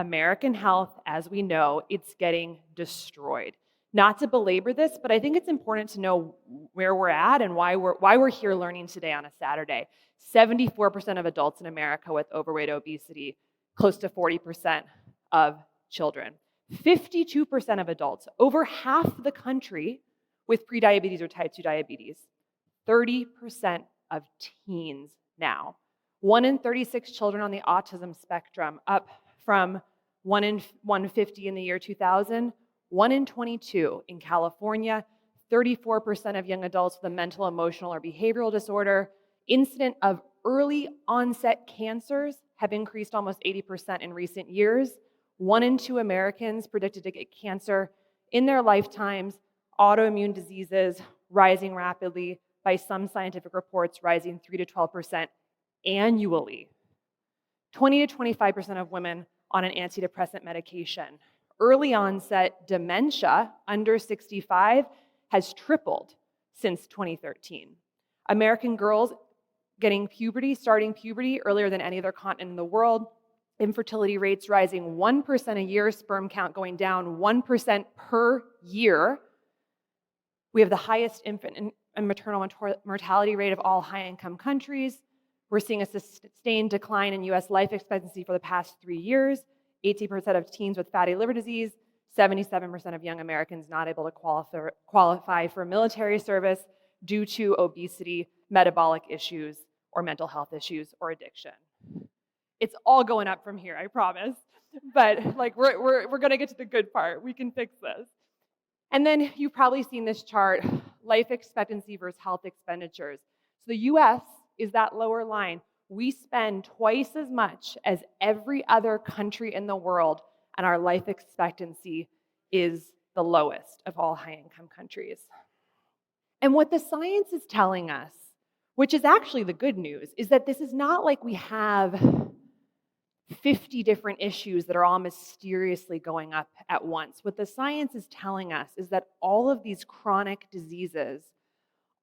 American health, as we know, it's getting destroyed. Not to belabor this, but I think it's important to know where we're at and why we're here learning today on a Saturday. 74% of adults in America with overweight, obesity, close to 40% of children. 52% of adults, over half the country with prediabetes or type 2 diabetes. 30% of teens now. 1 in 36 children on the autism spectrum, up from 1 in 150 in the year 2000, 1 in 22 in California, 34% of young adults with a mental, emotional, or behavioral disorder. Incidence of early onset cancers have increased almost 80% in recent years. 1 in 2 Americans predicted to get cancer in their lifetimes. Autoimmune diseases rising rapidly, by some scientific reports rising 3 to 12% annually. 20 to 25% of women on an antidepressant medication. Early onset dementia under 65 has tripled since 2013. American girls starting puberty earlier than any other continent in the world. Infertility rates rising 1% a year, sperm count going down 1% per year. We have the highest infant and maternal mortality rate of all high-income countries. We're seeing a sustained decline in U.S. life expectancy for the past 3 years. 18% of teens with fatty liver disease, 77% of young Americans not able to qualify for military service due to obesity, metabolic issues, or mental health issues, or addiction. It's all going up from here, I promise. But we're gonna get to the good part. We can fix this. And then you've probably seen this chart, life expectancy versus health expenditures. So the US is that lower line. We spend twice as much as every other country in the world, and our life expectancy is the lowest of all high-income countries. And what the science is telling us, which is actually the good news, is that this is not like we have 50 different issues that are all mysteriously going up at once. What the science is telling us is that all of these chronic diseases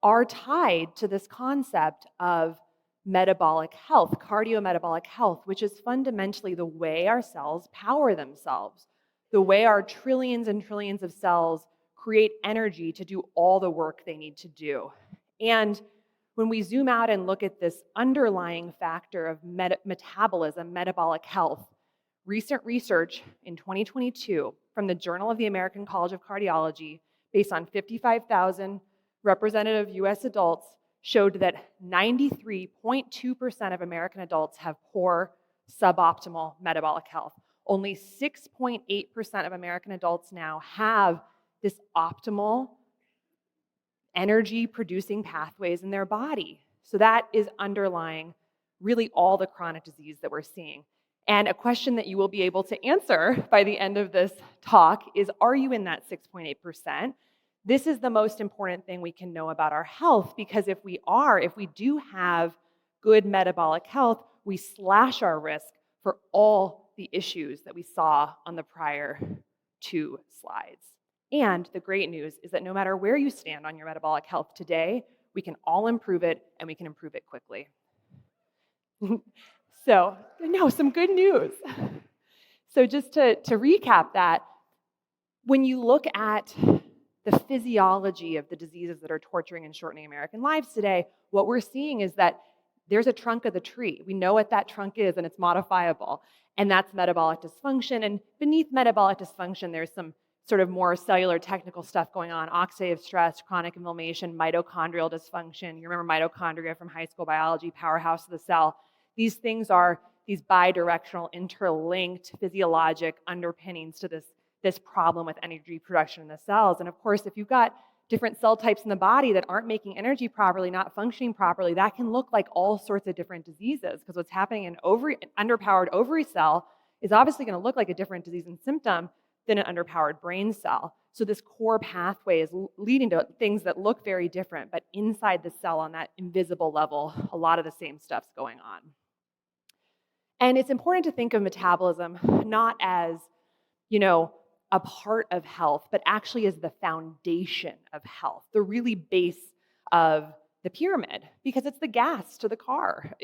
are tied to this concept of metabolic health, cardiometabolic health, which is fundamentally the way our cells power themselves, the way our trillions and trillions of cells create energy to do all the work they need to do. And when we zoom out and look at this underlying factor of metabolism, metabolic health, recent research in 2022 from the Journal of the American College of Cardiology, based on 55,000 representative US adults, showed that 93.2% of American adults have poor, suboptimal metabolic health. Only 6.8% of American adults now have this optimal energy-producing pathways in their body. So that is underlying really all the chronic disease that we're seeing. And a question that you will be able to answer by the end of this talk is, are you in that 6.8%? This is the most important thing we can know about our health, because if we do have good metabolic health, we slash our risk for all the issues that we saw on the prior 2 slides. And the great news is that no matter where you stand on your metabolic health today, we can all improve it, and we can improve it quickly. So, some good news. So just to recap that, when you look at the physiology of the diseases that are torturing and shortening American lives today, what we're seeing is that there's a trunk of the tree. We know what that trunk is, and it's modifiable, and that's metabolic dysfunction. And beneath metabolic dysfunction, there's some sort of more cellular technical stuff going on: oxidative stress, chronic inflammation, mitochondrial dysfunction. You remember mitochondria from high school biology, powerhouse of the cell. These things are these bidirectional, interlinked physiologic underpinnings to this problem with energy production in the cells. And of course, if you've got different cell types in the body that aren't making energy properly, not functioning properly, that can look like all sorts of different diseases, because what's happening in an underpowered ovary cell is obviously going to look like a different disease and symptom than an underpowered brain cell. So this core pathway is leading to things that look very different, but inside the cell on that invisible level, a lot of the same stuff's going on. And it's important to think of metabolism not as, a part of health, but actually as the foundation of health, the really base of the pyramid, because it's the gas to the car.